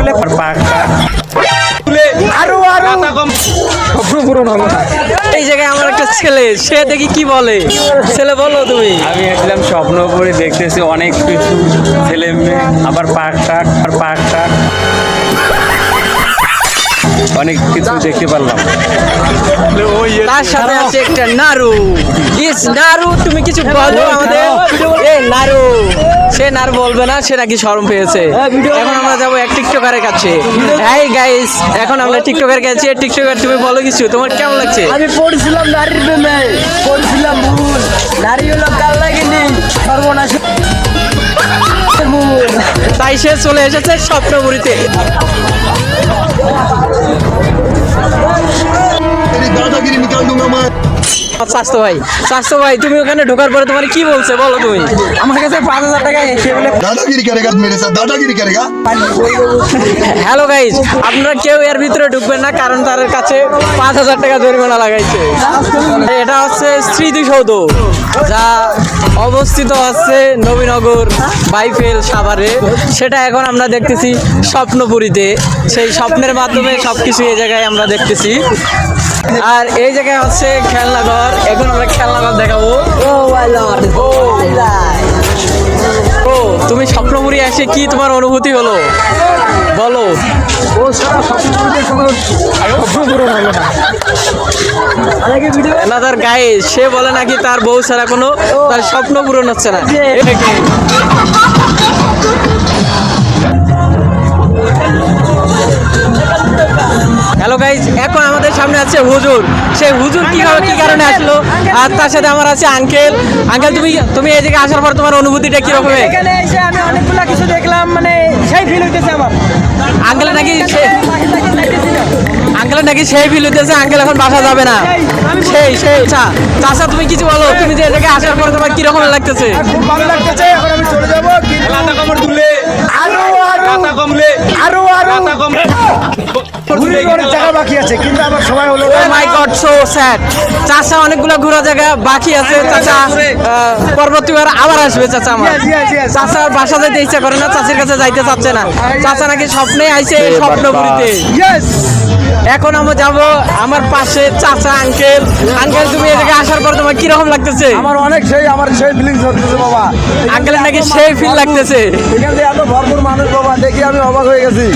বলে পাকটা আরো স্বপ্ন পূরণ হলো না। এই জায়গায় আমার একটা ছেলে, সে দেখি কি বলে। ছেলে বলো তুমি। আমি একদম স্বপ্ন করে দেখতেছি অনেক কিছু ছেলে মেয়ে, আবার পার্কটা অনেক কিছু দেখতে পারলাম। তার সাথে আছে একটা নারু। ইস নারু, তুমি কিছু বলো আমাদের। এ নারু, সে নারু বলবে না, সে নাকি শরম পেয়েছে। এখন আমরা যাবো এক টিকটকারের কাছে। হাই গাইস, এখন আমরা টিকটকারের কাছে। টিকটকার তুমি বলো কিছু, তোমার কেমন লাগছে? আমি পড়ছিলাম নারীর প্রেমে, পড়ছিলাম ভুল, নারী হলো কাল লাগেনি সর্বনাশ। তাই সে চলে এসেছে স্বপ্নপুরীতে। दादागिरी निकाल दूंगा मैं। স্বাস্থ্য ভাই, তুমি ওখানে ঢোকার পরে তোমার কি বলছে বলো তুমি। আমার কাছে 5,000 টাকা এসে বলে दादागिरी करेगा मेरे साथ, दादागिरी करेगा। হ্যালো গাইজ, আপনারা কেউ এর ভিতরে ঢুকবেন না, কারণ তার কাছে 5,000 টাকা জরিমানা লাগাইছে। এটা হচ্ছে স্মৃতিসৌধ, যা অবস্থিত আছে নবীনগর বাইফেল সাভারে। সেটা এখন আমরা দেখতেছি স্বপ্নপুরীতে। সেই স্বপ্নের মাধ্যমে সবকিছু এই জায়গায় আমরা দেখতেছি। আর এই জায়গায় হচ্ছে খেলনাঘর। এখন আমরা খেলনাঘর দেখাবো। ও তুমি স্বপ্নপুরী এসে কি তোমার অনুভূতি হলো বলো। তার গায়ে সে বলে নাকি তার বউ ছাড়া কোনো তার স্বপ্ন পূরণ হচ্ছে না। হ্যালো গাইজ, এখন আমাদের সামনে আছে হুজুর। সেই হুজুর কি কারণে আসলো, আর তার সাথে আমার আছে আঙ্কেল। তুমি এই জায়গায় আসার পর তোমার অনুভূতিটা কি রকম? এখানে এসে আমি অনেকগুলা কিছু দেখলাম, মানে সেই ফিল হইতেছে আমার। আঙ্কেলের নাকি সেই ফিল হইতেছে। আঙ্কেল এখন বাসা যাবে না। সেই চাচা তুমি কিছু বলো, তুমি যে এই জায়গায় আসার পর তোমার কি রকম লাগতেছে? খুব ভালো লাগতেছে। এখন আমি চলে যাবো, অনেক জায়গা বাকি আছে, কিন্তু আমার সময় হলো। মাই গড, সো স্যাড। চাচা অনেকগুলো ঘোরা জায়গা বাকি আছে। চাচা পরবর্তীবার আবার আসবে। চাচা আমার চাচার বাসা যাইতে ইচ্ছা করে না, চাচির কাছে যাইতে চাচ্ছে না। চাচা নাকি স্বপ্নে আইছে স্বপ্নপুরীতে। এখন আমরা যাব আমার পাশে চাচা আঙ্কেল। তুমি এদিকে আসার পর তোমার কিরকম লাগতেছে? আমার সেই ফিলিংস হচ্ছে বাবা। আঙ্কেলের নাকি সেই ফিল লাগতেছে। এখানে এত ভরপুর মানুষ বাবা, দেখি আমি অবাক হয়ে গেছি।